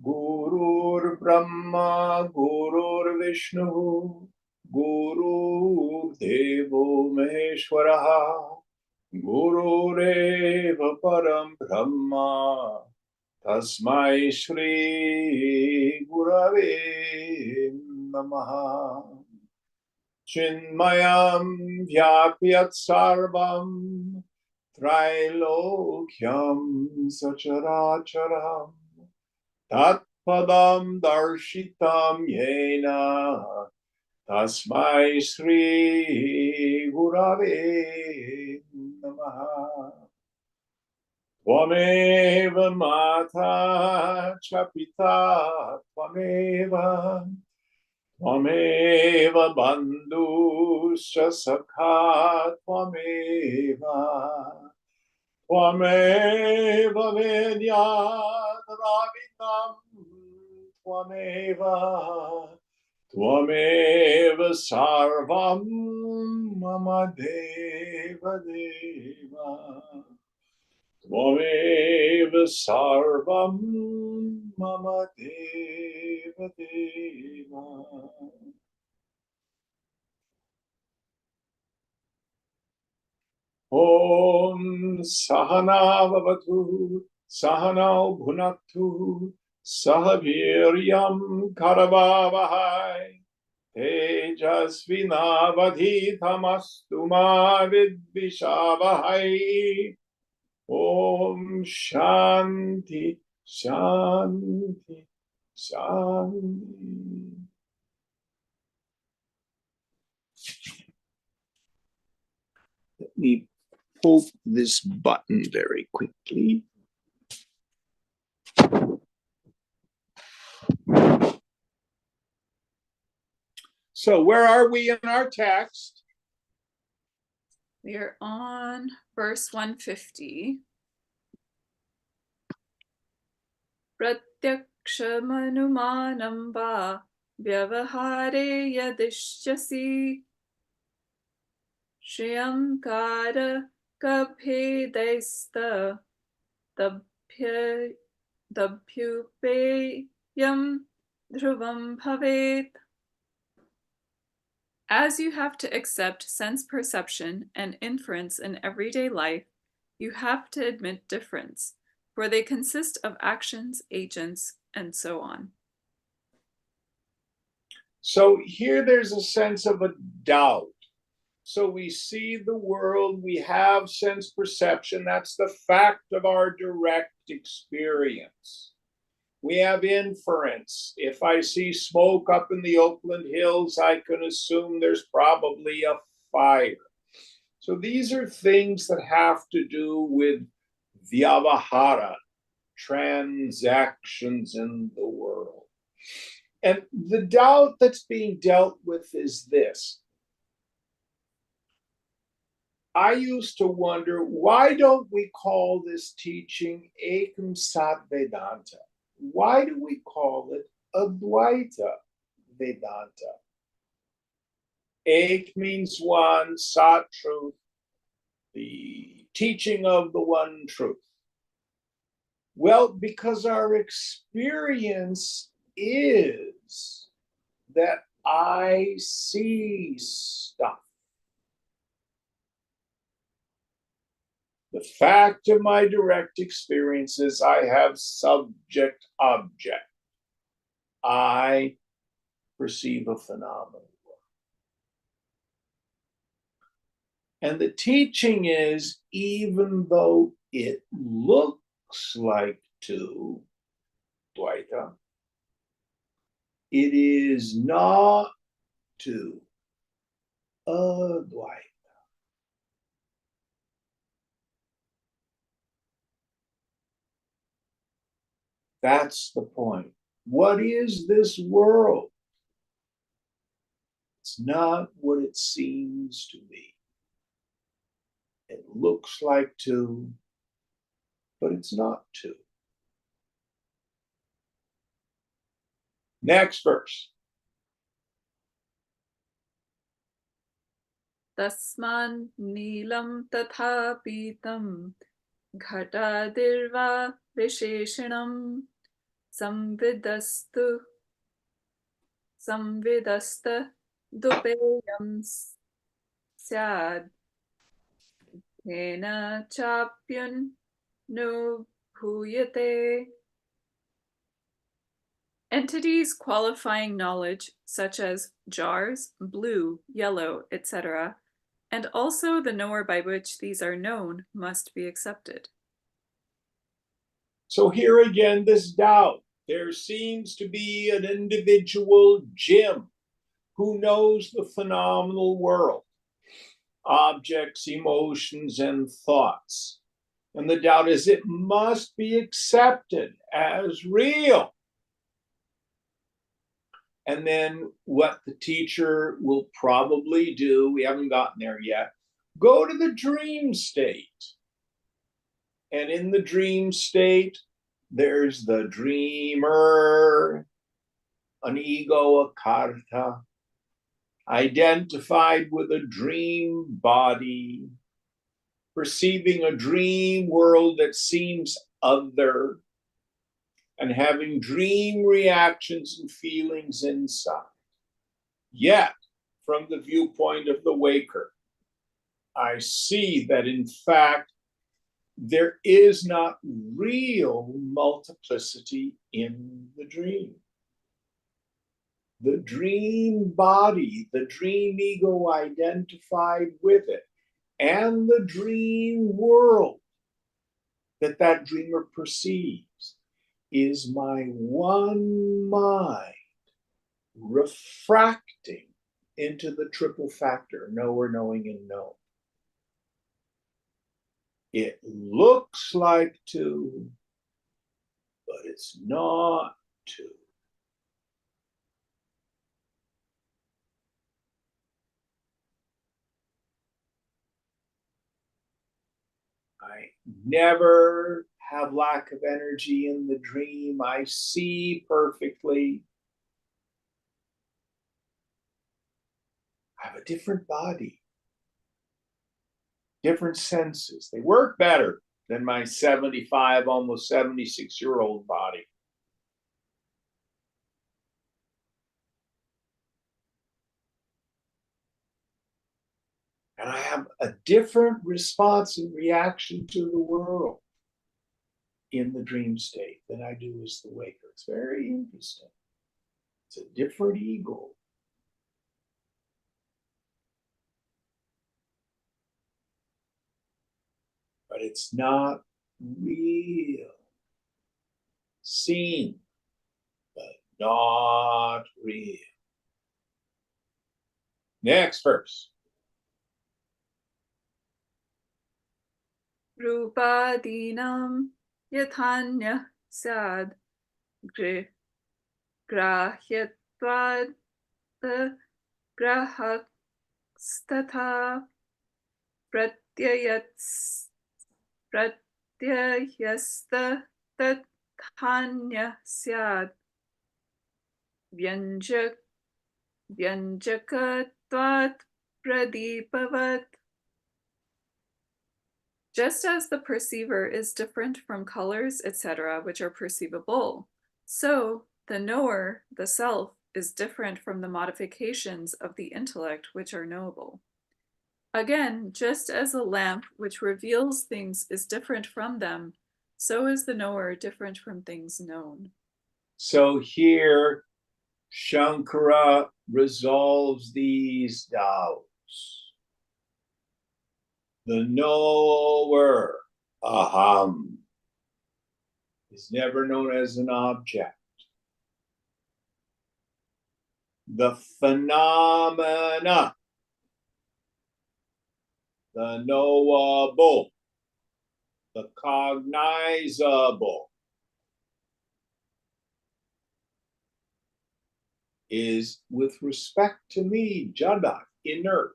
गुरुर्ब्रह्मा गुरुर्विष्णु गुरुर्देवो महेश्वरः गुरुरेव परं ब्रह्मा तस्मै श्री गुरवे नमः। चिन्मयं व्याप्य सर्वं त्रैलोक्यं सचराचरम् तत्पदं दर्शितं येन तस्मै श्री गुरवे नमः। त्वमेव माता च पिता त्वमेव बन्धुश्च सखा त्वमेव वेद्या द्रविणं त्वमेव सर्वं मम देव त्वमेव सर्वं मम देव ॐ सहना भवतु सहनौ भुनक्तु सह वीर्यं करवावहै तेजस्विनावधीतमस्तु मा विद्विषावहै। ॐ शान्ति शान्ति शान्ति। Let me pull this button very quickly. So where are we in our text? We are on verse 150. Pratyakshamanumānam vā vyavahāre yadishyasi shriyam kāra kabhedaista tabhyupeyam dhruvam bhavet. As you have to accept sense perception and inference in everyday life, you have to admit difference, for they consist of actions, agents, and so on. So here there's a sense of a doubt. So we see the world, we have sense perception, that's the fact of our direct experience. We have inference. If I see smoke up in the Oakland Hills, I can assume there's probably a fire. So these are things that have to do with vyavahara, transactions in the world. And the doubt that's being dealt with is this. I used to wonder, why don't we call this teaching Ekam Sat Vedanta? Why do we call it Advaita Vedanta? Ek means one, Sat truth, the teaching of the one truth. Well, because our experience is that I see stuff. The fact of my direct experience is I have subject object. I perceive a phenomenon. And the teaching is, even though it looks like two, Dvaita, it is not two, Advaita. That's the point. What is this world? It's not what it seems to be. It looks like two, but it's not two. Next verse. Tasman Neelam Tatha Pitam Ghatadirva Visheshanam Samvidastu samvidasta dupeyam syad tena chapyun no bhuyate. Entities qualifying knowledge, such as jars, blue, yellow, etc., and also the knower by which these are known, must be accepted. So here again, this doubt. There seems to be an individual Jim who knows the phenomenal world, objects, emotions, and thoughts. And the doubt is it must be accepted as real. And then what the teacher will probably do, we haven't gotten there yet, go to the dream state. And in the dream state, there's the dreamer, an ego, a karta, identified with a dream body, perceiving a dream world that seems other, and having dream reactions and feelings inside. Yet, from the viewpoint of the waker, I see that in fact, there is not real multiplicity in the dream. The dream body, the dream ego identified with it, and the dream world that that dreamer perceives is my one mind refracting into the triple factor, knower, knowing, and known. It looks like two, but it's not two. I never have lack of energy in the dream. I see perfectly. I have a different body, different senses. They work better than my 75, almost 76-year-old body. And I have a different response and reaction to the world in the dream state than I do as the waker. It's very interesting. It's a different ego. But it's not real. Seen, but not real. Next verse. Rupadinam yathanya sad grahyatvad grahakstatha pratyayasta tathanya syad vyanjakatvat pradipavat. Just as the perceiver is different from colors, etc., which are perceivable, so the knower, the self, is different from the modifications of the intellect which are knowable. Again, just as a lamp which reveals things is different from them, so is the knower different from things known. So here, Shankara resolves these doubts. The knower, aham, is never known as an object. The phenomena, the knowable, the cognizable, is with respect to me, jada, inert.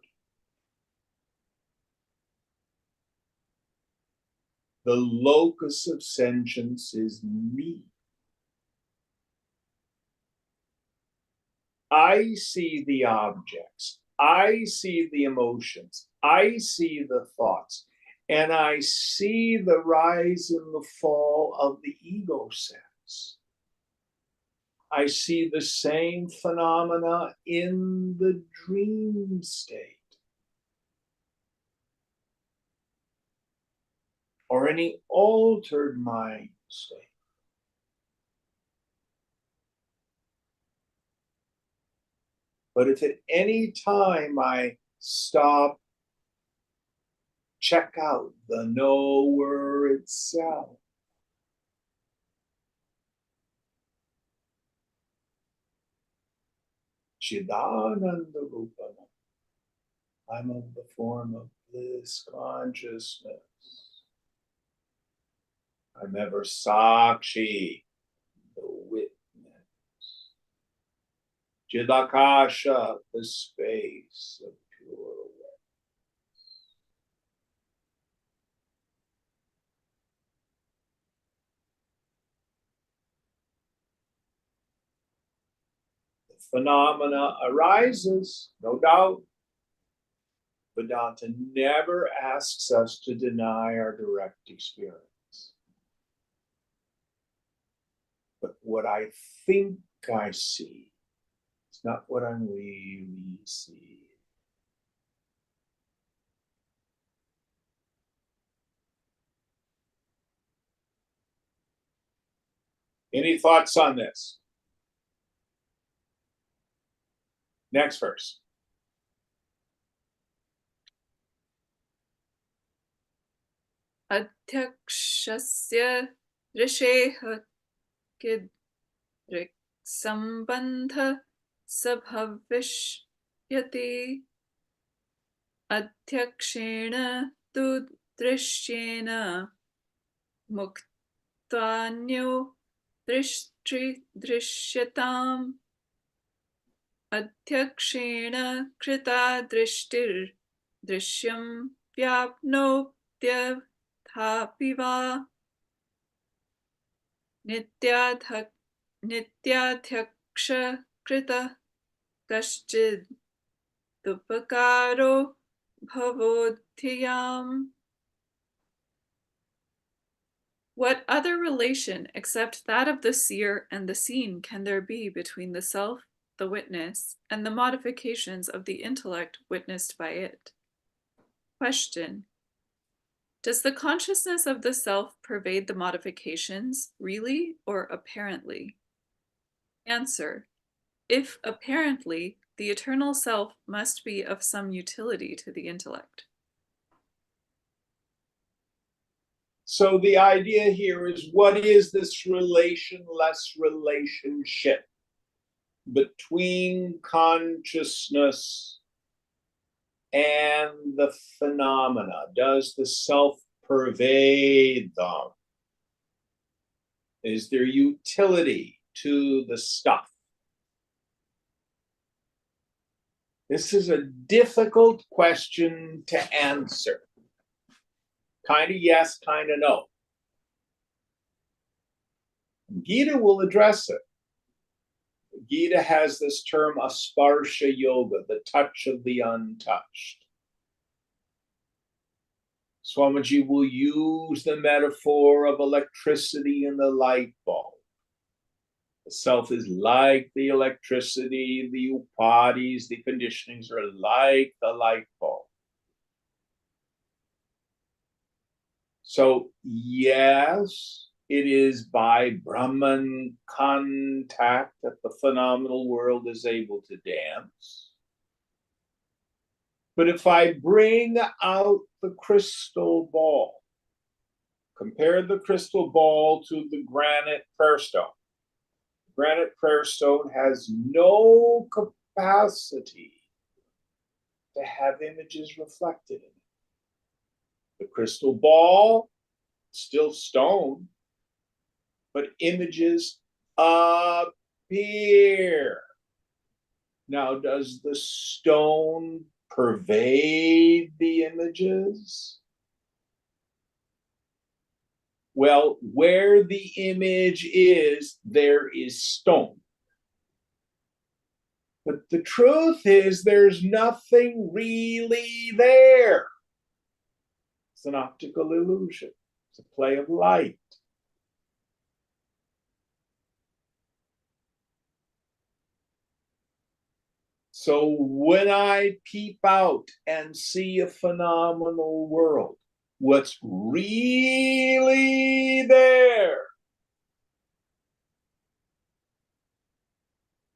The locus of sentience is me. I see the objects, I see the emotions, I see the thoughts, and I see the rise and the fall of the ego sense. I see the same phenomena in the dream state or any altered mind state. But if at any time I stop, check out the knower itself, Chidananda Rupana, I'm of the form of bliss consciousness. I'm ever Sakshi, the witness. Chidakasha, the space of pure awareness. The phenomena arises, no doubt. Vedanta never asks us to deny our direct experience. But what I think I see is not what I'm really seeing. Any thoughts on this? Next verse. Adhyakshasya risheha kidrik sambandha sabhavishyati adhyakshena tu drishyena muktvanyo drishyatam adhyakshena krita drishtir drishyam vyapnoptyathapiva nityadhyaksha krita kaschid dupakaro bhavodhyam. What other relation except that of the seer and the seen can there be between the self, the witness, and the modifications of the intellect witnessed by it? Question. Does the consciousness of the self pervade the modifications, really or apparently? Answer. If apparently, the eternal self must be of some utility to the intellect. So the idea here is, what is this relationless relationship between consciousness and the phenomena? Does the self pervade them? Is there utility to the stuff? This is a difficult question to answer. Kind of yes, kind of no. Gita will address it. Gita has this term asparsha yoga, the touch of the untouched. Swamiji will use the metaphor of electricity in the light bulb. The self is like the electricity, the upadis, the conditionings are like the light bulb. So yes, it is by Brahman contact that the phenomenal world is able to dance. But if I bring out the crystal ball, compare the crystal ball to the granite prayer stone. Granite prayer stone has no capacity to have images reflected in it. The crystal ball, still stone, but images appear. Now, does the stone pervade the images? Well, where the image is, there is stone. But the truth is, there's nothing really there. It's an optical illusion. It's a play of light. So when I peep out and see a phenomenal world, what's really there,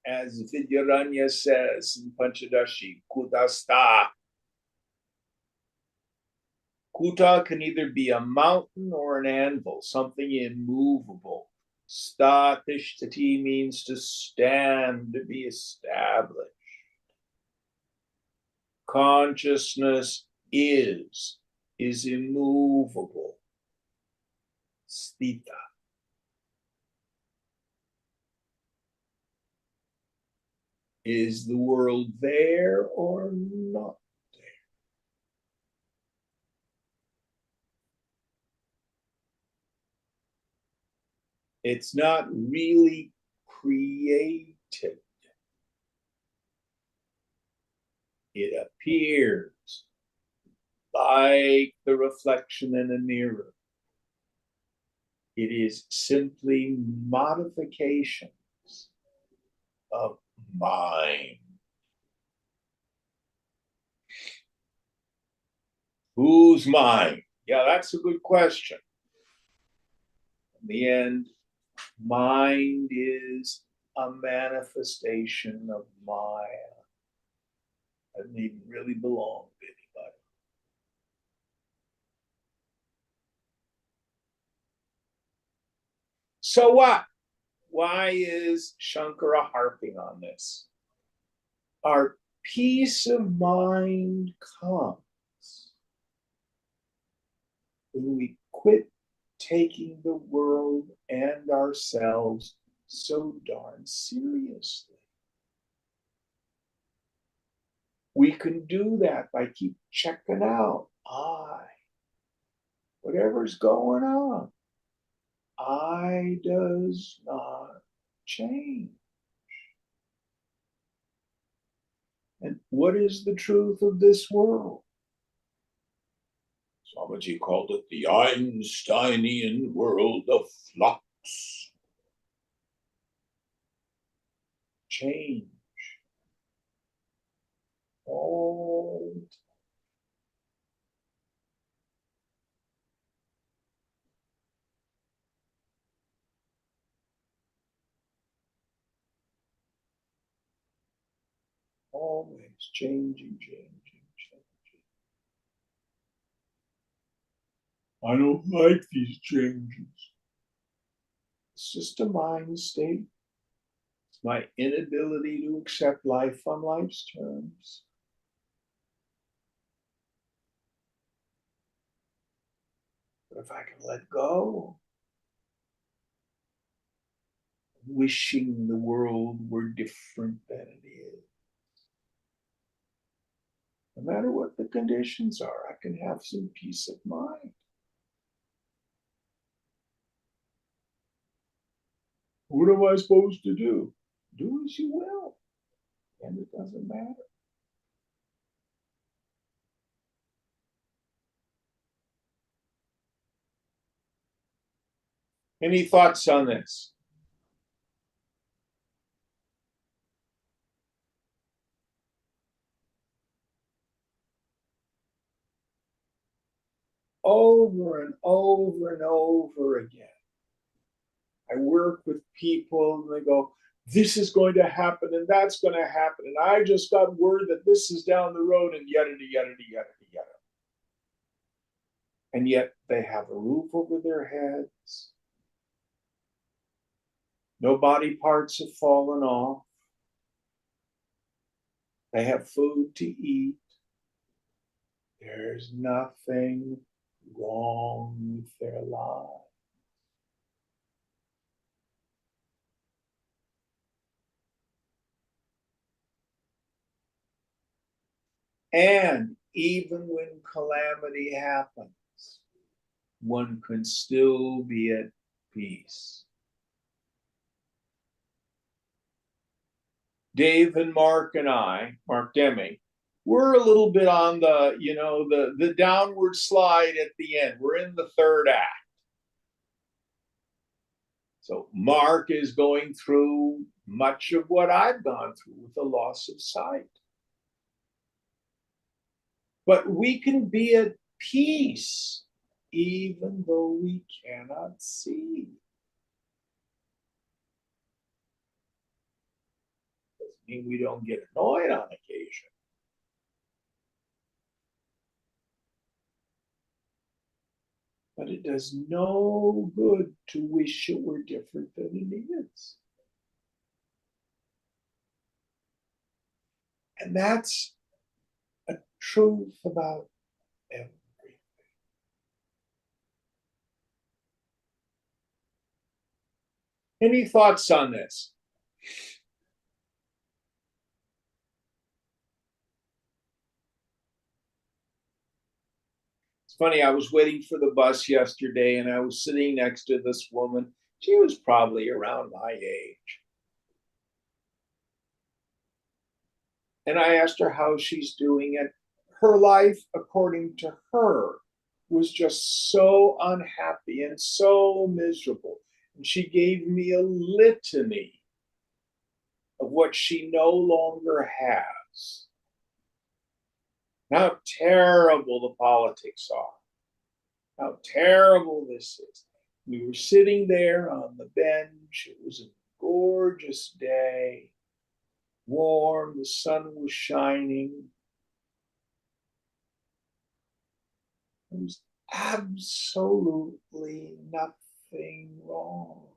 as Vidyaranya says in Panchadashi, Kutastha. Kuta can either be a mountain or an anvil, something immovable. Sta tishtati means to stand, to be established. Consciousness is immovable. Sthita. Is the world there or not there? It's not really created. It appears like the reflection in a mirror. It is simply modifications of mind. Whose mind? Yeah, that's a good question. In the end, mind is a manifestation of Maya. It doesn't even really belong to anybody. So what? Why is Shankara harping on this? Our peace of mind comes when we quit taking the world and ourselves so darn seriously. We can do that by keep checking out whatever's going on. I does not change. And what is the truth of this world? Swamiji called it the Einsteinian world of flux. Change. All always changing. I don't like these changes. It's just a mind state. It's my inability to accept life on life's terms. But if I can let go, wishing the world were different than it is. No matter what the conditions are, I can have some peace of mind. What am I supposed to do? Do as you will, and it doesn't matter. Any thoughts on this? Over and over and over again, I work with people and they go, this is going to happen and that's going to happen. And I just got word that this is down the road and yada, yada, yada, yada. And yet they have a roof over their heads. No body parts have fallen off. They have food to eat. There's nothing wrong with their lives. And even when calamity happens, one can still be at peace. Dave and Mark and I, Mark Deming, we're a little bit on the downward slide at the end. We're in the third act. So Mark is going through much of what I've gone through with the loss of sight. But we can be at peace even though we cannot see. Doesn't mean we don't get annoyed on occasion. But it does no good to wish it were different than it is. And that's a truth about everything. Any thoughts on this? It's funny, I was waiting for the bus yesterday and I was sitting next to this woman. She was probably around my age. And I asked her how she's doing, and her life, according to her, was just so unhappy and so miserable. And she gave me a litany of what she no longer has. How terrible the politics are. How terrible this is. We were sitting there on the bench. It was a gorgeous day, warm, the sun was shining. There was absolutely nothing wrong.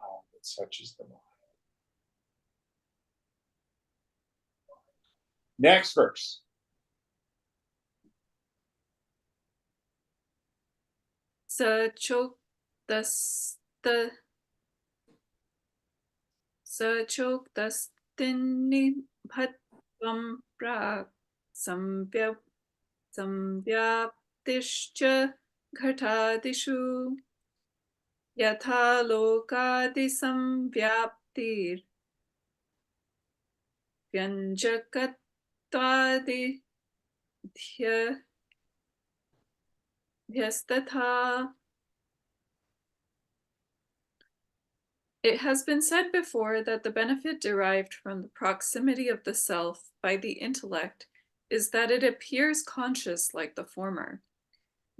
Oh, but such is the mind. Next verse. Sachoktastinibhatvam prak samvyaptischa ghatadishu yatha lokadi samvyaptir vyanjakatvadi dhyastatha. It has been said before that the benefit derived from the proximity of the self by the intellect is that it appears conscious like the former.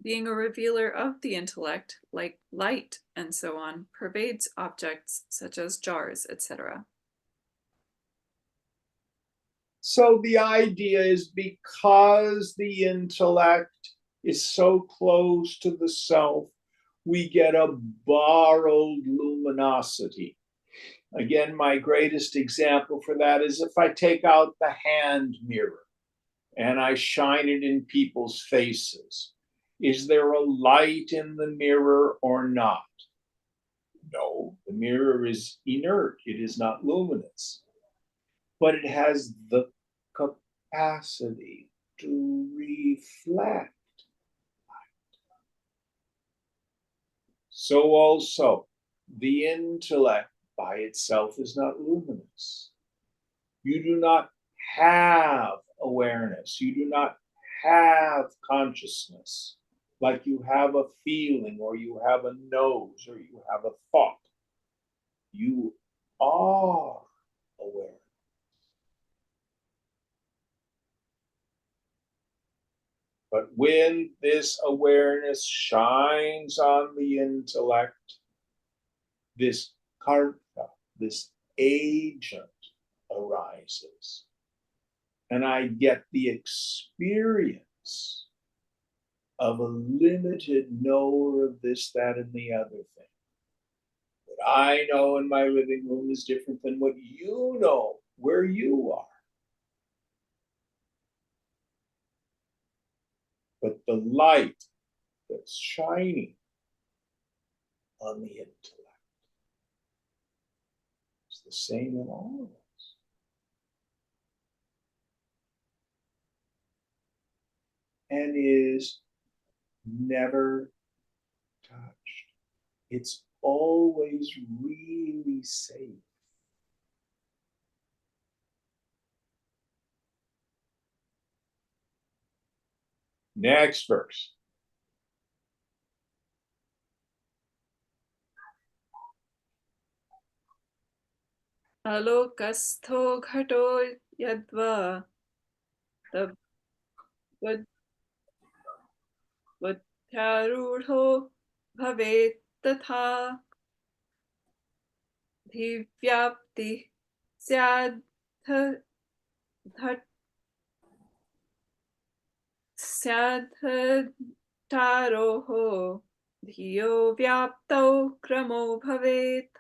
Being a revealer of the intellect, like light and so on, pervades objects such as jars, etc. So the idea is because the intellect is so close to the self, we get a borrowed luminosity. Again, my greatest example for that is if I take out the hand mirror and I shine it in people's faces. Is there a light in the mirror or not? No, the mirror is inert, it is not luminous, but it has the capacity to reflect. So also, the intellect by itself is not luminous. You do not have awareness. You do not have consciousness like you have a feeling or you have a nose or you have a thought. You are aware. But when this awareness shines on the intellect, this karta, this agent arises. And I get the experience of a limited knower of this, that, and the other thing. What I know in my living room is different than what you know where you are. But the light that's shining on the intellect is the same in all of us. And is never touched. It's always really safe. Next verse. alokastho ghato yadva तद्वद्ध्यारूढो भवेत् तथा धिव्याप्तिः स्याद् स्याद्धतारोः धियो व्याप्तौ क्रमो भवेत्.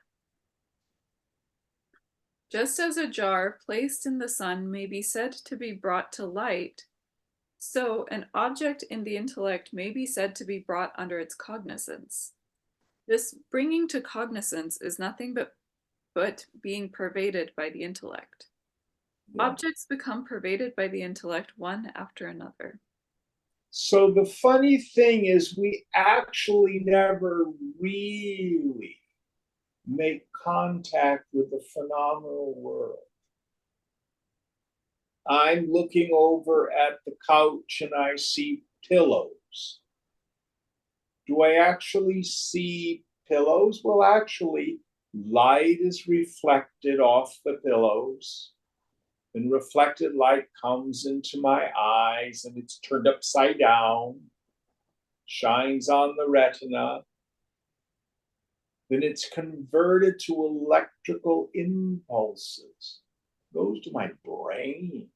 Just as a jar placed in the sun may be said to be brought to light, so an object in the intellect may be said to be brought under its cognizance. This bringing to cognizance is nothing but being pervaded by the intellect. Yeah. Objects become pervaded by the intellect one after another. So the funny thing is, we actually never really make contact with the phenomenal world. I'm looking over at the couch and I see pillows. Do I actually see pillows? Well, actually, light is reflected off the pillows, and reflected light comes into my eyes and it's turned upside down, shines on the retina. Then it's converted to electrical impulses, goes to my brain.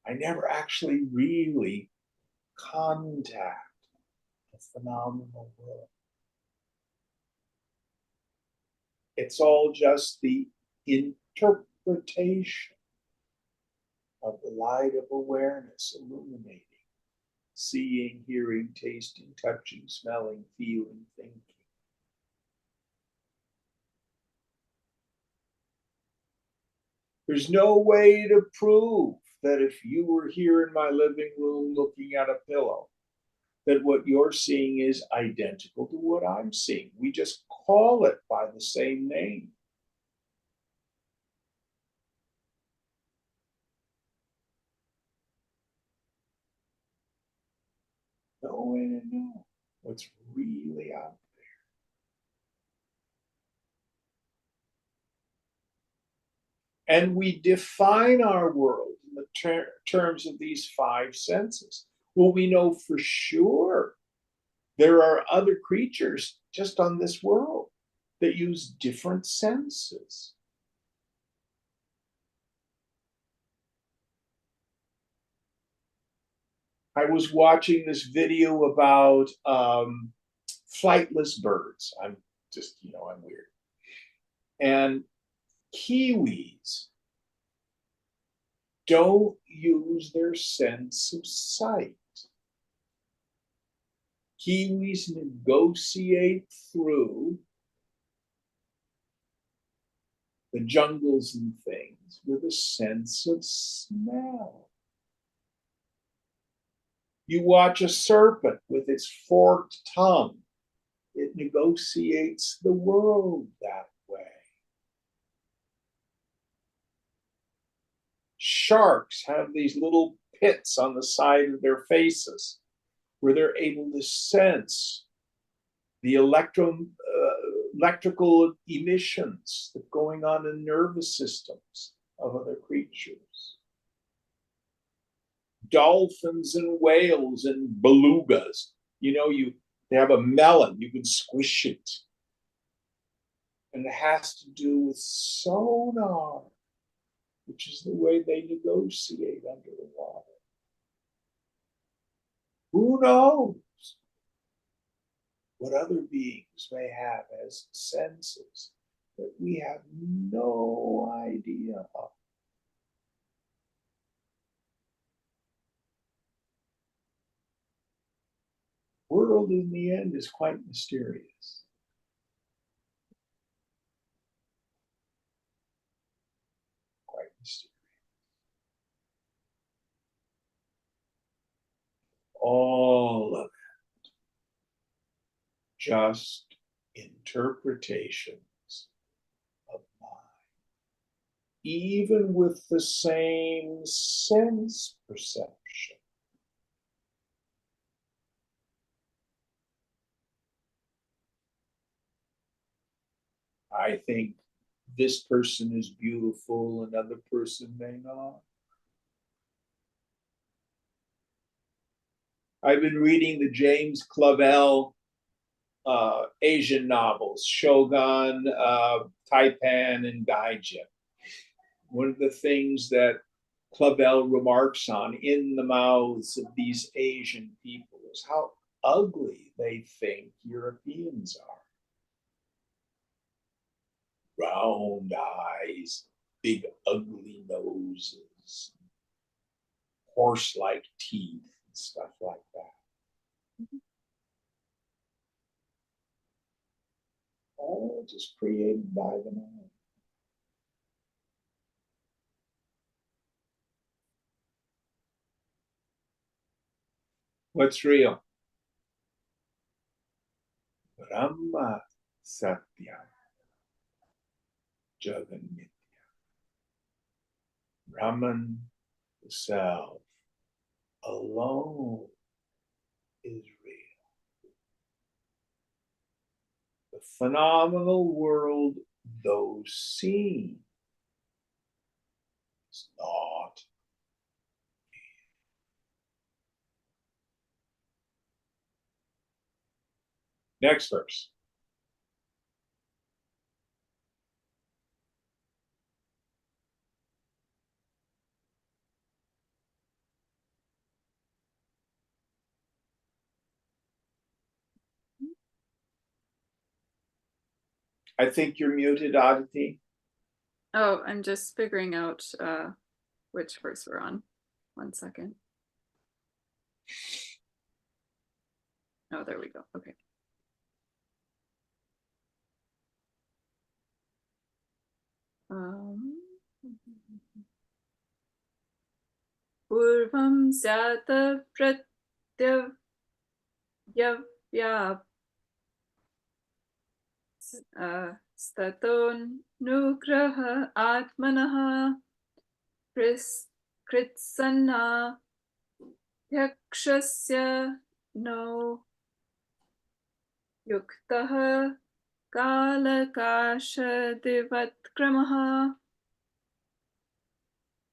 I never actually really contact the phenomenal world. It's all just the interpretation of the light of awareness illuminating, seeing, hearing, tasting, touching, smelling, feeling, thinking. There's no way to prove that if you were here in my living room looking at a pillow, that what you're seeing is identical to what I'm seeing. We just call it by the same name. No way to know what's really out there. And we define our world in the terms of these five senses. Well, we know for sure there are other creatures just on this world that use different senses. I was watching this video about flightless birds. I'm weird. And kiwis don't use their sense of sight. Kiwis negotiate through the jungles and things with a sense of smell. You watch a serpent with its forked tongue, it negotiates the world that way. Sharks have these little pits on the side of their faces where they're able to sense the electrical emissions that are going on in nervous systems of other creatures. Dolphins and whales and belugas, they have a melon, you can squish it. And it has to do with sonar, which is the way they negotiate under the water. Who knows what other beings may have as senses that we have no idea of? The world in the end is quite mysterious. Quite mysterious. All of it just interpretations of mind, even with the same sense perception. I think this person is beautiful, another person may not. I've been reading the James Clavell Asian novels, Shogun, Taipan, and Gaijin. One of the things that Clavell remarks on in the mouths of these Asian people is how ugly they think Europeans are. Round eyes, big ugly noses, horse-like teeth, and stuff like that. All just created by the mind. What's real? Brahma Satya Jagan Mithya. Brahman, the self, alone is real. The phenomenal world, though seen, is not. Next verse. I think you're muted, Aditi. Oh, I'm just figuring out which verse we're on. 1 second. Oh, there we go. Okay. Purvam syata pratyavya staton nugraha atmanaha kritsanna yakshasya no yuktaha kalakashadivatkramaha.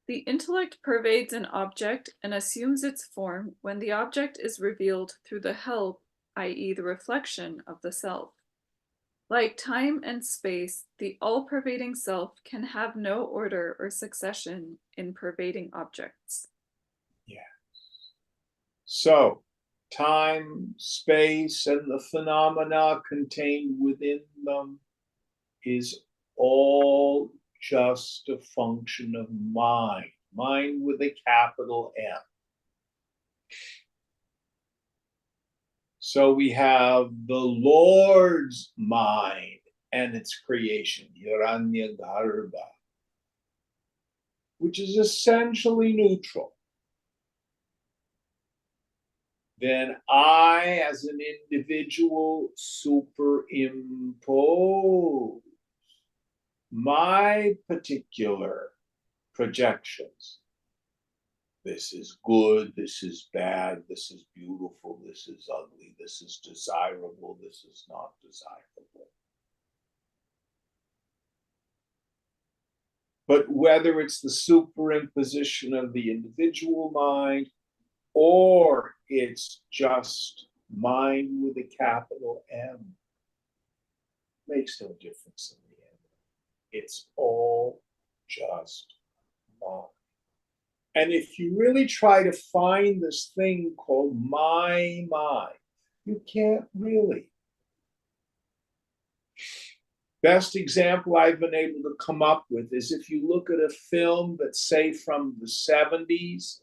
The intellect pervades an object and assumes its form when the object is revealed through the help, i.e., the reflection of the self. Like time and space, the all-pervading self can have no order or succession in pervading objects. Yeah. So, time, space, and the phenomena contained within them is all just a function of mind, mind with a capital M. So we have the Lord's mind and its creation, Hiranyagarbha, which is essentially neutral. Then I, as an individual, superimpose my particular projections. This is good, this is bad, this is beautiful, this is ugly, this is desirable, this is not desirable. But whether it's the superimposition of the individual mind or it's just mind with a capital M, makes no difference in the end. It's all just mind. And if you really try to find this thing called my mind, you can't really. Best example I've been able to come up with is if you look at a film that's, say, from the 70s,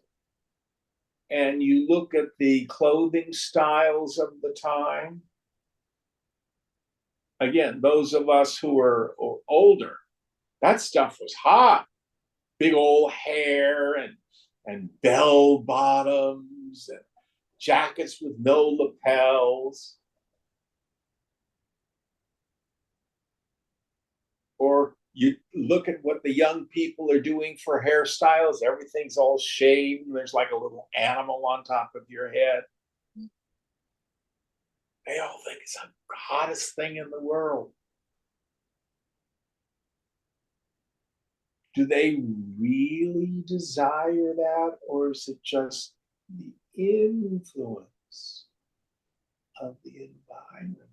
and you look at the clothing styles of the time. Again, those of us who are older, that stuff was hot. Big old hair and bell bottoms and jackets with no lapels. Or you look at what the young people are doing for hairstyles, everything's all shaved, and there's like a little animal on top of your head. They all think it's the hottest thing in the world. Do they really desire that, or is it just the influence of the environment?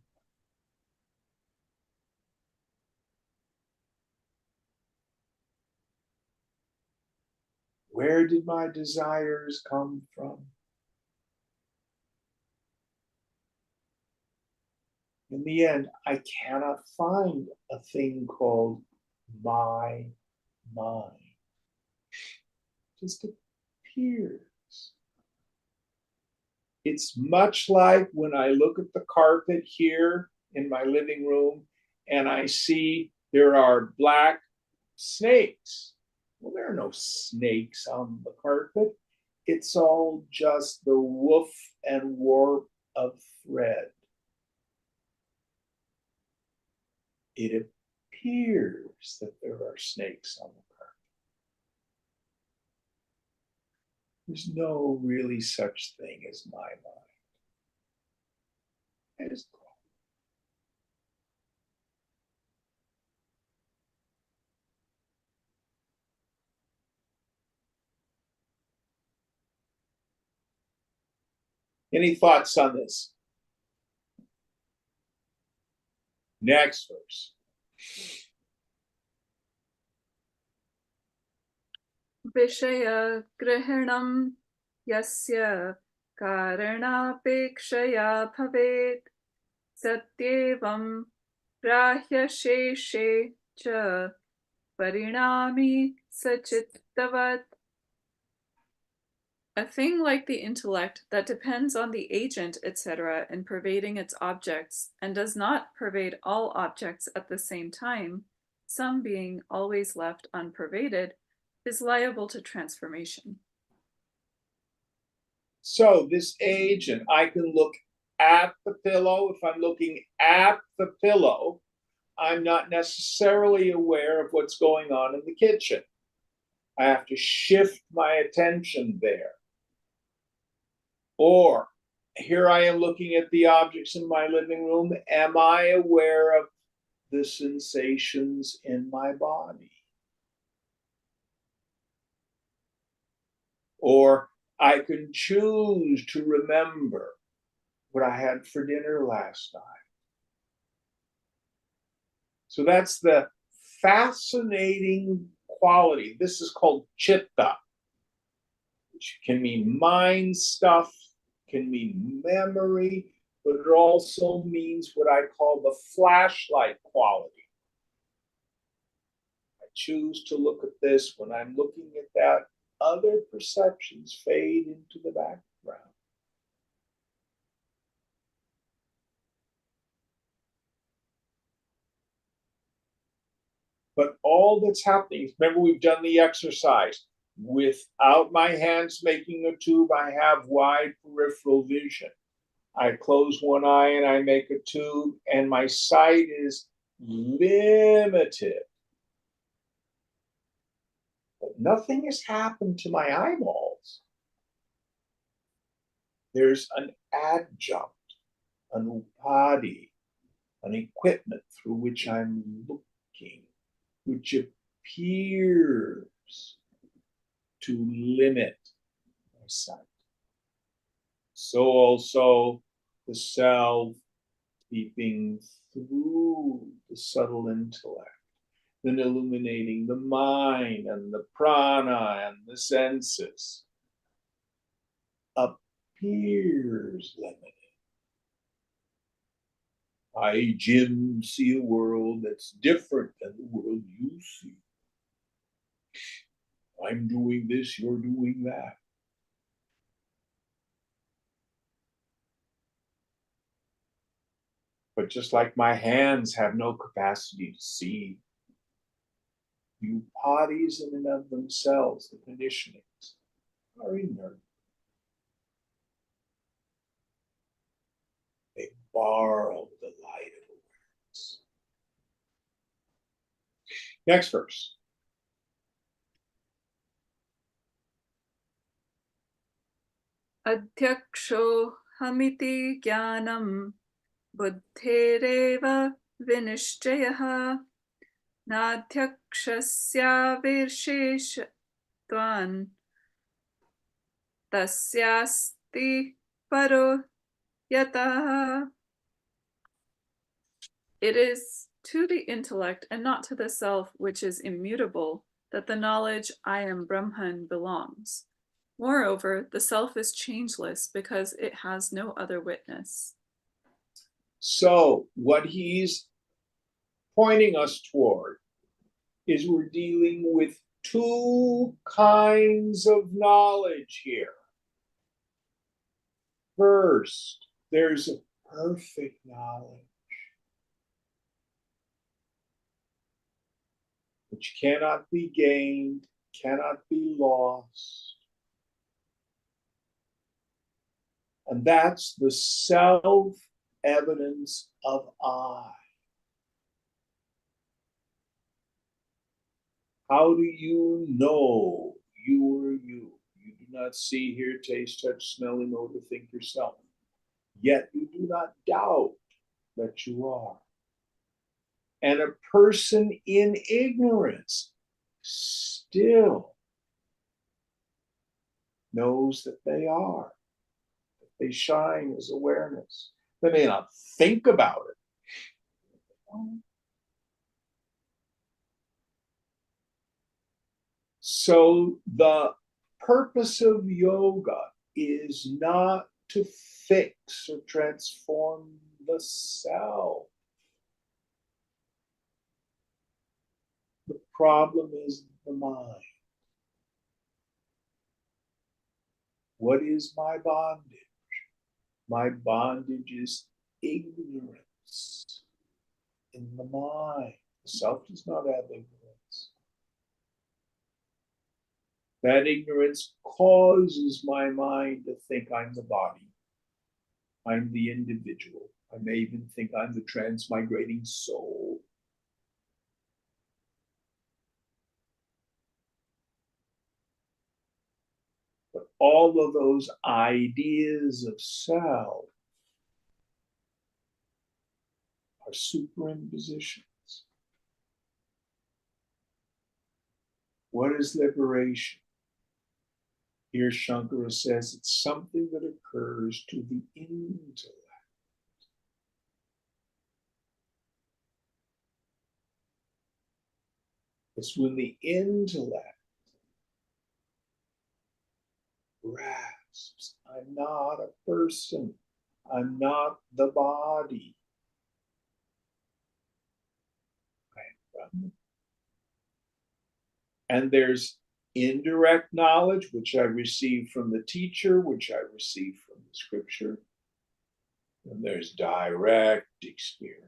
Where did my desires come from? In the end, I cannot find a thing called my mind. It just appears. It's much like when I look at the carpet here in my living room and I see there are black snakes. Well, there are no snakes on the carpet. It's all just the woof and warp of thread. It appears that there are snakes on the carpet. There's no really such thing as my mind. It is gone. Any thoughts on this? Next verse. Vishaya Grahanam Yasya Karanapekshaya Bhavet Satyevam Grahyasheshe Cha Parinami Sachittavat. A thing like the intellect that depends on the agent, etc., in pervading its objects, and does not pervade all objects at the same time, some being always left unpervaded, is liable to transformation. So this agent, I can look at the pillow. If I'm looking at the pillow, I'm not necessarily aware of what's going on in the kitchen. I have to shift my attention there. Or here I am looking at the objects in my living room. Am I aware of the sensations in my body? Or I can choose to remember what I had for dinner last night. So that's the fascinating quality. This is called chitta, which can mean mind stuff, can mean memory, but it also means what I call the flashlight quality. I choose to look at this. When I'm looking at that, other perceptions fade into the background. But all that's happening, remember we've done the exercise. Without my hands making a tube, I have wide peripheral vision. I close one eye and I make a tube, and my sight is limited. But nothing has happened to my eyeballs. There's an adjunct, an upadi, an equipment through which I'm looking, which appears to limit my sight. So also the self peeping through the subtle intellect, then illuminating the mind and the prana and the senses, appears limited. I, Jim, see a world that's different than the world you see. I'm doing this, you're doing that. But just like my hands have no capacity to see, the upadis in and of themselves, the conditionings, are inert. They borrow the light of awareness. Next verse. Adhyaksho hamiti jnanam buddhireva vinishchayaha नाध्यक्षस्याविशेषत्वान् तस्यास्ति paro yatah. It is to the intellect and not to the self, which is immutable, that the knowledge I am Brahman belongs. Moreover, the self is changeless because it has no other witness. So what he's pointing us toward is we're dealing with two kinds of knowledge here. First, there's a perfect knowledge, which cannot be gained, cannot be lost. And that's the self-evidence of I. How do you know you are you? You do not see, hear, taste, touch, smell, and know to think yourself. Yet you do not doubt that you are. And a person in ignorance still knows that they are. That they shine as awareness. They may not think about it. So the purpose of yoga is not to fix or transform the self. The problem is the mind. What is my bondage? My bondage is ignorance in the mind. The self does not have ignorance. That ignorance causes my mind to think I'm the body. I'm the individual. I may even think I'm the transmigrating soul. But all of those ideas of self are superimpositions. What is liberation? Here Shankara says it's something that occurs to the intellect. It's when the intellect grasps, I'm not a person, I'm not the body. And there's indirect knowledge, which I received from the teacher, which I received from the scripture. And there's direct experience.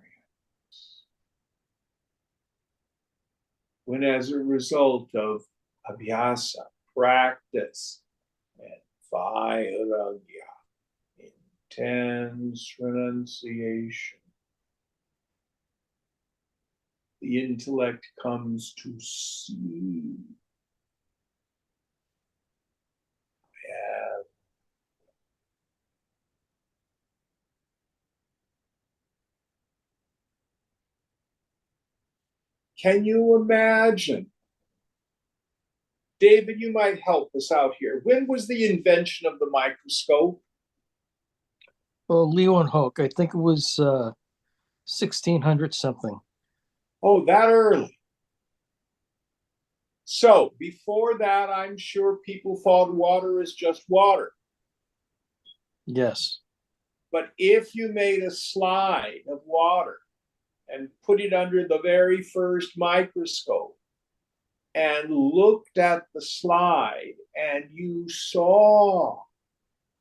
When as a result of abhyasa, practice, and vairagya, intense renunciation, the intellect comes to see. Yeah. Can you imagine? David, you might help us out here. When was the invention of the microscope? Well, Leeuwenhoek, I think it was 1600 something. Oh, that early. So before that, I'm sure people thought water is just water. Yes. But if you made a slide of water and put it under the very first microscope and looked at the slide and you saw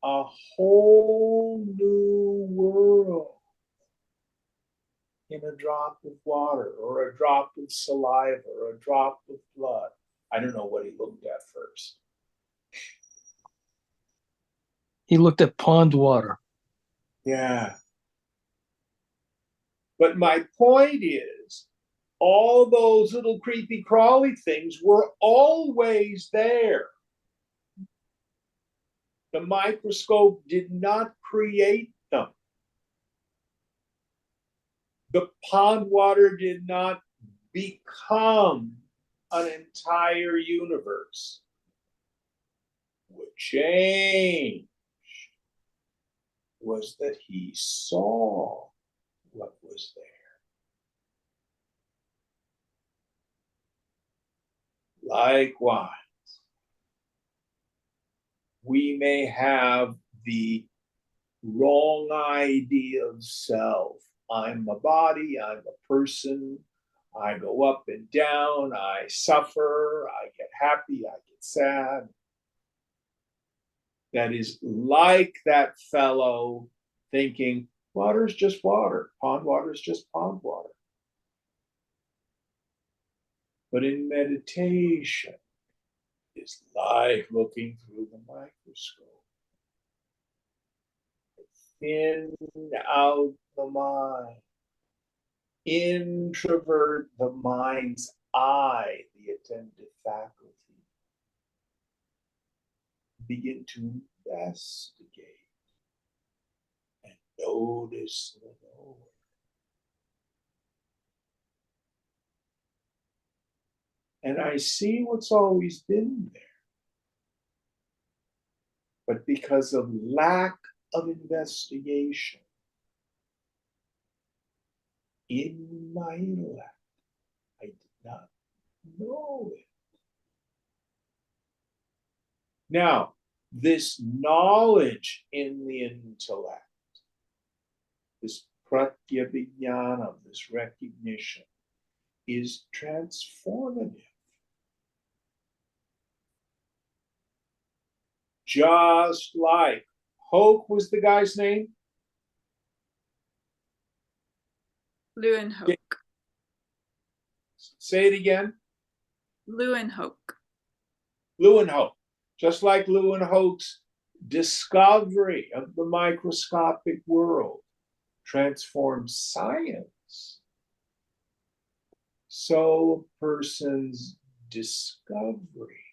a whole new world in a drop of water or a drop of saliva or a drop of blood. I don't know what he looked at first. He looked at pond water. Yeah. But my point is, all those little creepy crawly things were always there. The microscope did not create them. The pond water did not become an entire universe. What changed was that he saw what was there. Likewise, we may have the wrong idea of self. I'm a body, I'm a person, I go up and down, I suffer, I get happy, I get sad. That is like that fellow thinking, water's just water, pond water is just pond water. But in meditation, it's like looking through the microscope. Thin out the mind. Introvert the mind's eye, the attentive faculty. Begin to investigate and notice the knower. And I see what's always been there. But because of lack of investigation in my intellect, I did not know it. Now, this knowledge in the intellect, this pratyabhignana, this recognition, is transformative. Just like Hoke was the guy's name? Leeuwenhoek. Say it again. Leeuwenhoek. Leeuwenhoek. Just like Leeuwenhoek's discovery of the microscopic world transformed science, so a person's discovery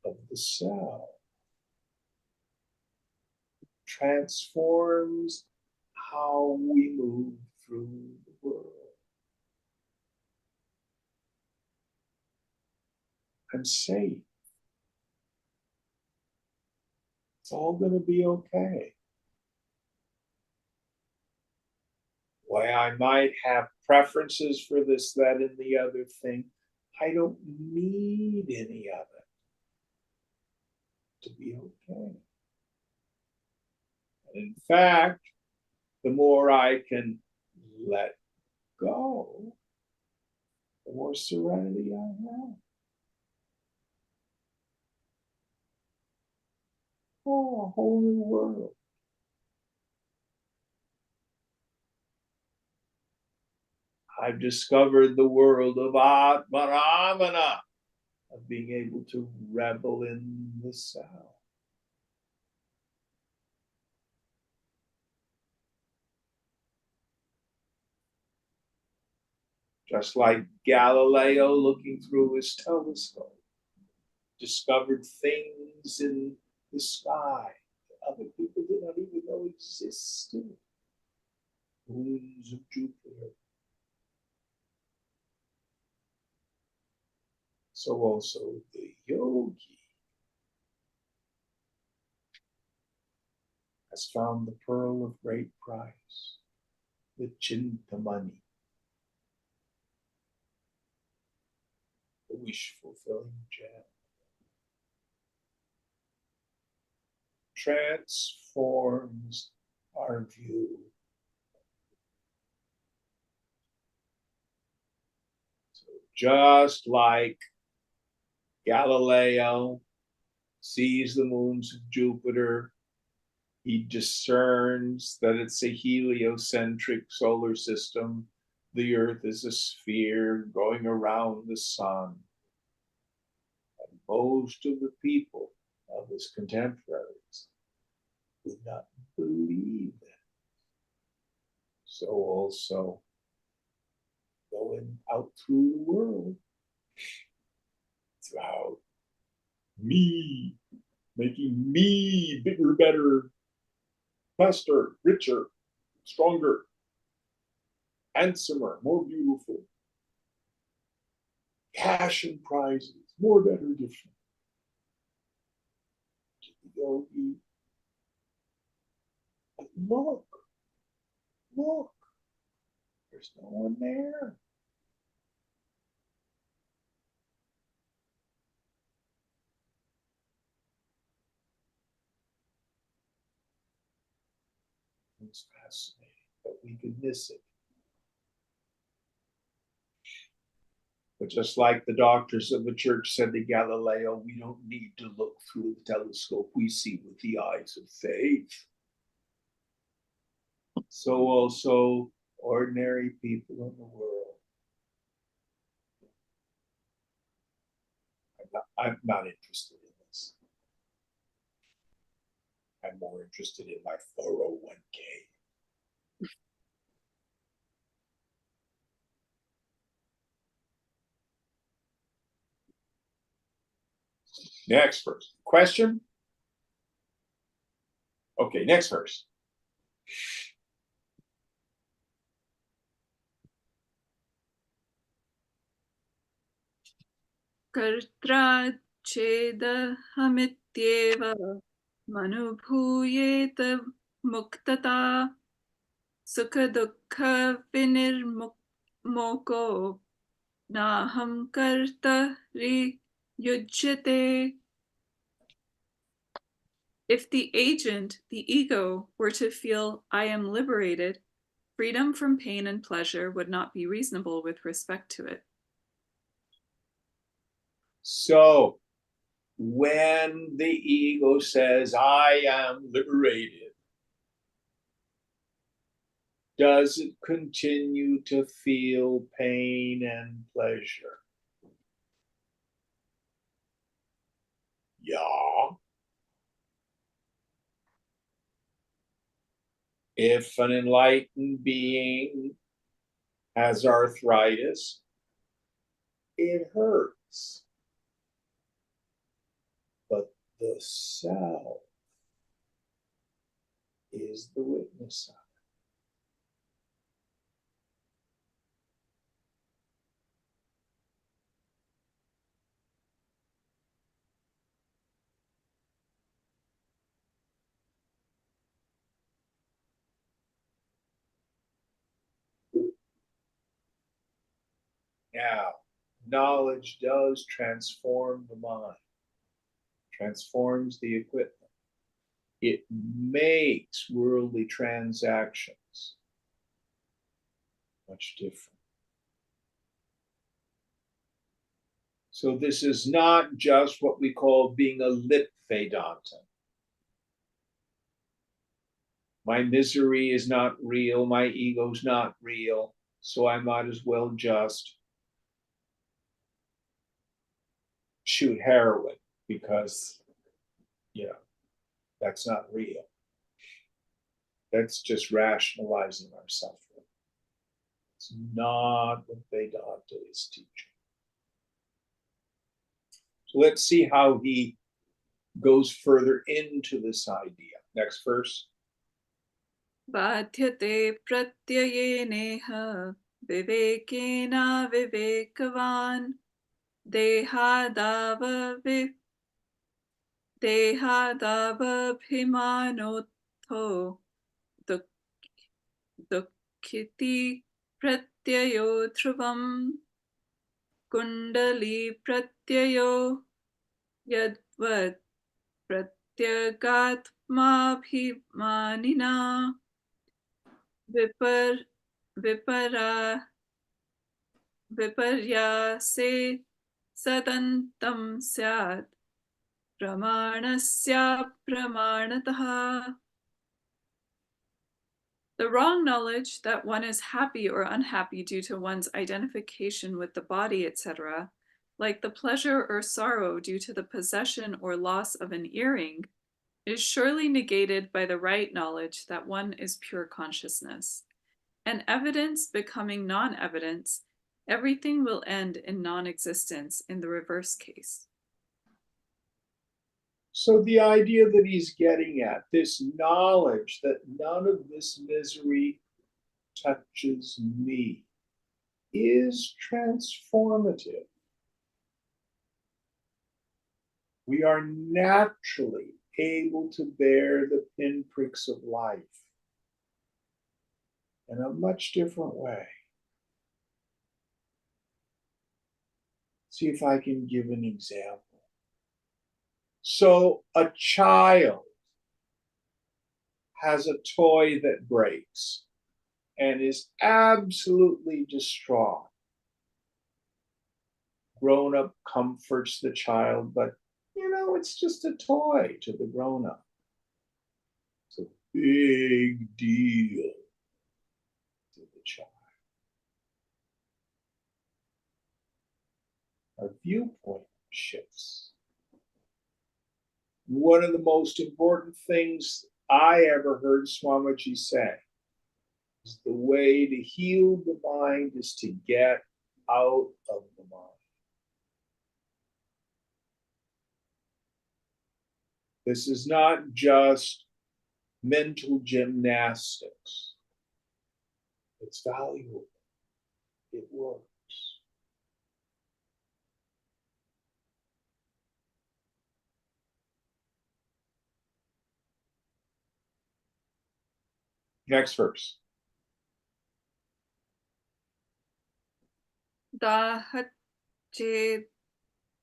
of the cell transforms how we move through the world. I'm safe. It's all going to be okay. Why I might have preferences for this, that, and the other thing, I don't need any of it to be okay. And in fact, the more I can let go, the more serenity I have. Oh, a whole new world. I've discovered the world of Atmaramana, of being able to revel in the self. Just like Galileo looking through his telescope, discovered things in the sky that other people did not even know existed. Moons of Jupiter. So also the yogi has found the pearl of great price, the Chintamani, the wish-fulfilling gem. Transforms our view. So just like Galileo sees the moons of Jupiter, he discerns that it's a heliocentric solar system. The Earth is a sphere going around the sun. And most of the people of his contemporaries would not believe that. So also going out through the world, throughout me, making me bigger, better, faster, richer, stronger, handsomer, more beautiful, passion prizes, more, better, different. Yogi, look, look, there's no one there. It's fascinating, but we could miss it. But just like the doctors of the church said to Galileo, we don't need to look through the telescope. We see with the eyes of faith. So also ordinary people in the world. I'm not interested in this. I'm more interested in my 401k. Next verse. Question? Okay, next verse. कर्त्रा चेदहमित्येव मनुभूयेत मुक्तता सुखदुःखविनिर्मुक्तो नाहं कर्तरि युज्यते. If the agent, the ego, were to feel I am liberated, freedom from pain and pleasure would not be reasonable with respect to it. So when the ego says, I am liberated, does it continue to feel pain and pleasure? Yeah. If an enlightened being has arthritis, it hurts. But the self is the witness of it. Now, knowledge does transform the mind, transforms the equipment. It makes worldly transactions much different. So this is not just what we call being a lip Vedanta. My misery is not real, my ego's not real, so I might as well just shoot heroin because, that's not real. That's just rationalizing our suffering. It's not what Vedanta is teaching. So let's see how he goes further into this idea. Next verse. Badhyate pratyayeneha vivekena vivekavan dehadavabhimanotho dukkiti pratyayo dhruvam kundali pratyayo yadvad pratyagatmabhimanina viparyase sadantam syat pramanasya pramanatah. The wrong knowledge that one is happy or unhappy due to one's identification with the body, etc., like the pleasure or sorrow due to the possession or loss of an earring, is surely negated by the right knowledge that one is pure consciousness. And evidence becoming non-evidence, everything will end in non-existence in the reverse case. So the idea that he's getting at, this knowledge that none of this misery touches me, is transformative. We are naturally able to bear the pinpricks of life in a much different way. See if I can give an example. So, a child has a toy that breaks and is absolutely distraught. Grown up comforts the child, but it's just a toy to the grown up. It's a big deal to the child. Our viewpoint shifts. One of the most important things I ever heard Swamiji say is the way to heal the mind is to get out of the mind. This is not just mental gymnastics. It's valuable. It works. Next verse.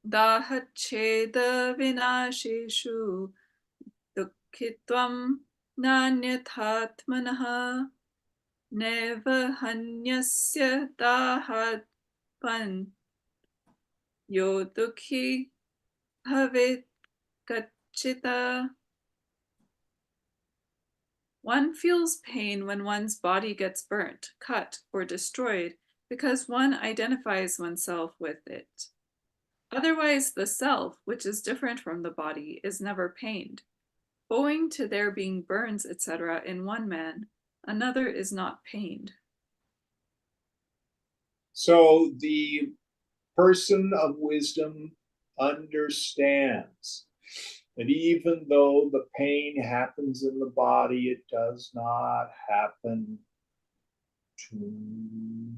दाहच्छेद विनाशेषु दुःखित्वं नान्यथात्मनः नैव हन्यस्य दाहात्पन् यो दुःखी भवेत् कच्चित्. One feels pain when one's body gets burnt, cut, or destroyed because one identifies oneself with it. Otherwise, the self, which is different from the body, is never pained. Owing to there being burns, etc., in one man, another is not pained. So the person of wisdom understands that even though the pain happens in the body, it does not happen to.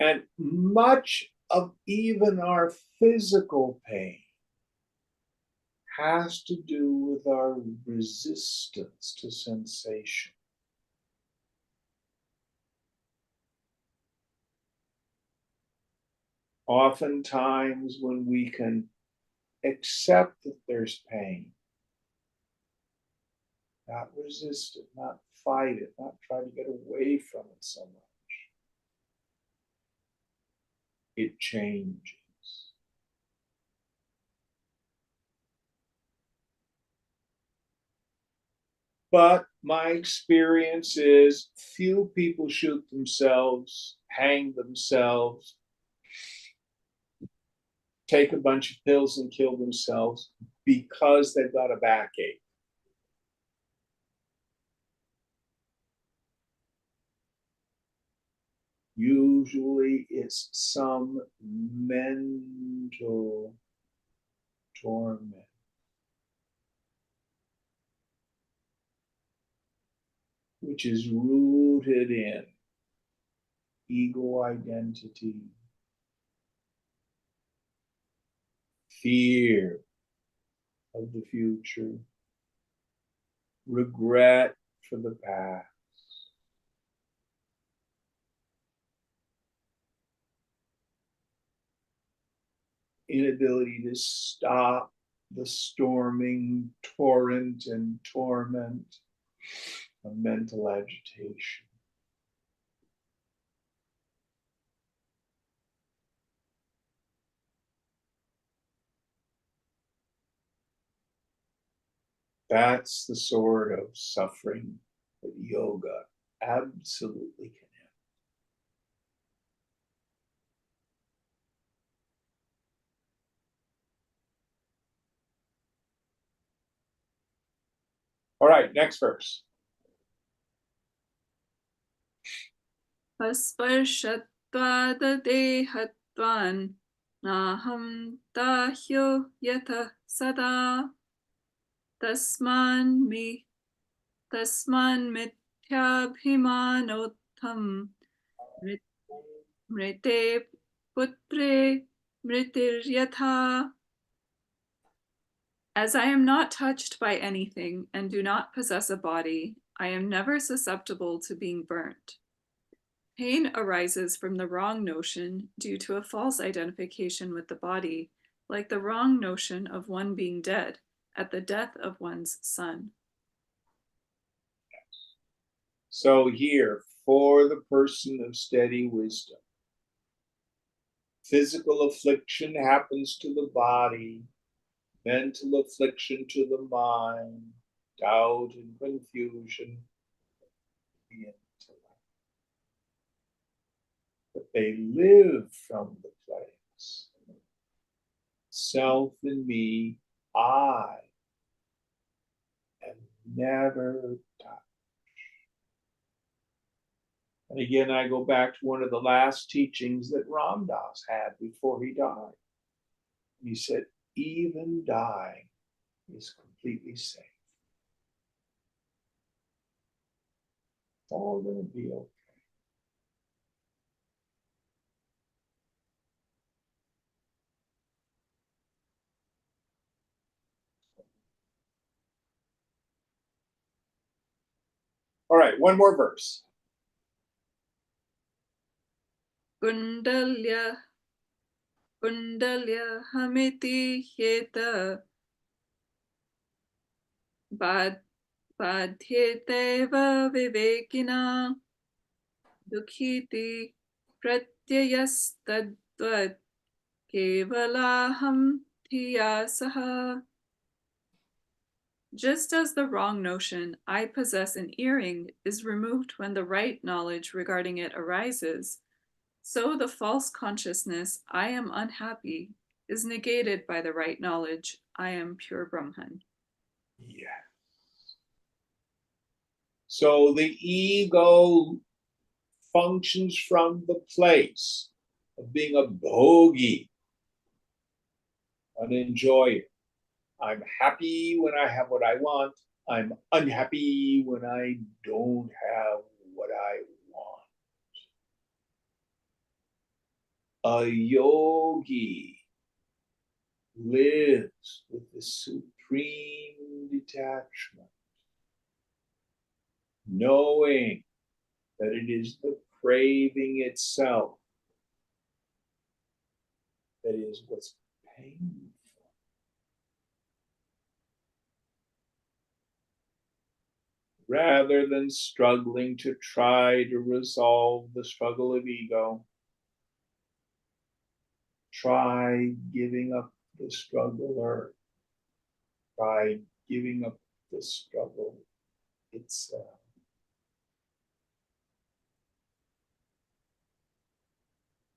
And much of even our physical pain has to do with our resistance to sensation. Oftentimes, when we can accept that there's pain, not resist it, not fight it, not try to get away from it so much, it changes. But my experience is few people shoot themselves, hang themselves, take a bunch of pills and kill themselves because they've got a backache. Usually it's some mental torment. Which is rooted in ego identity, fear of the future, regret for the past. Inability to stop the storming torrent and torment of mental agitation. That's the sort of suffering that yoga absolutely can end. All right, next verse. Asparshatvadehatvan naham dahyo yatah sada tasman mithyabhimanottha Tam Mrite Putre Mritiryatha. As I am not touched by anything and do not possess a body, I am never susceptible to being burnt. Pain arises from the wrong notion due to a false identification with the body, like the wrong notion of one being dead at the death of one's son. So here, for the person of steady wisdom, physical affliction happens to the body, mental affliction to the mind, doubt and confusion, the intellect. But they live from the place. Self in me, I am never touched. And again, I go back to one of the last teachings that Ram Dass had before he died. He said, even dying is completely safe. It's all going to be okay. All right, one more verse. Kundalya Hamiti Yeta Badhyeteva Vivekina Dukhiti Pratyayastadvat Kevalaham Thiyasaha. Just as the wrong notion, I possess an earring, is removed when the right knowledge regarding it arises, so the false consciousness, I am unhappy, is negated by the right knowledge, I am pure Brahman. Yes. So the ego functions from the place of being a bhogi, an enjoyer. I'm happy when I have what I want. I'm unhappy when I don't have what I want. A yogi lives with the supreme detachment, knowing that it is the craving itself that is what's painful. Rather than struggling to try to resolve the struggle of ego, try giving up the struggler. Try giving up the struggle itself.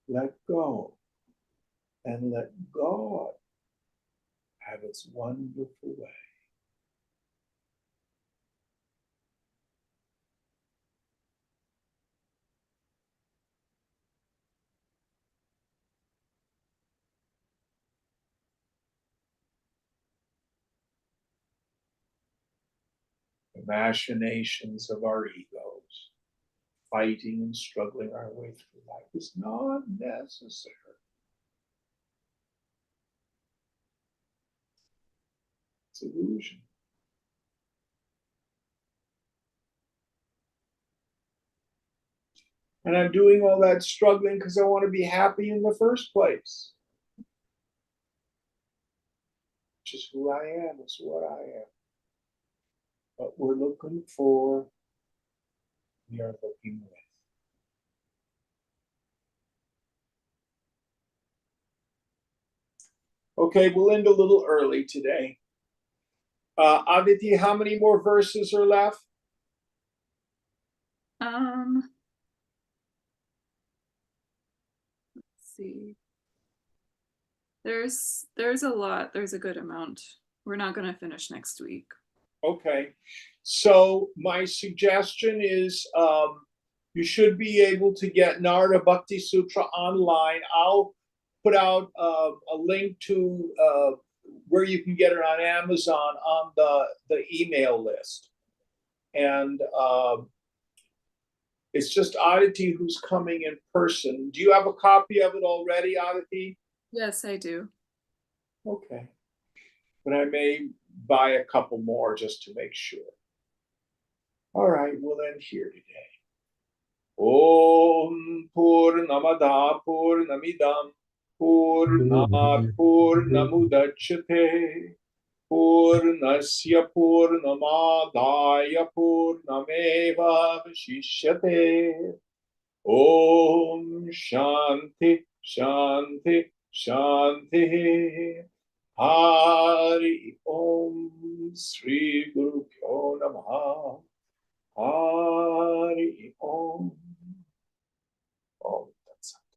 Let go and let God have its wonderful way. The machinations of our egos, fighting and struggling our way through life, is not necessary. It's illusion. And I'm doing all that struggling because I want to be happy in the first place. Which is who I am, it's what I am. What we're looking for, we are looking with. Okay, we'll end a little early today. Aditi, how many more verses are left? Let's see. There's a lot. There's a good amount. We're not going to finish next week. Okay, so my suggestion is you should be able to get Narada Bhakti Sutra online. I'll put out a link to where you can get it on Amazon on the email list. And It's just Aditi who's coming in person. Do you have a copy of it already, Aditi? Yes, I do. Okay. But I may buy a couple more just to make sure. All right, we'll end here today. Om Purnamada Purnamidam Purnat Purnamudachyate Purnasya Purnamadaya Purnameva Vashishyate. Om Shanti Shanti Shanti. Hari Om Sri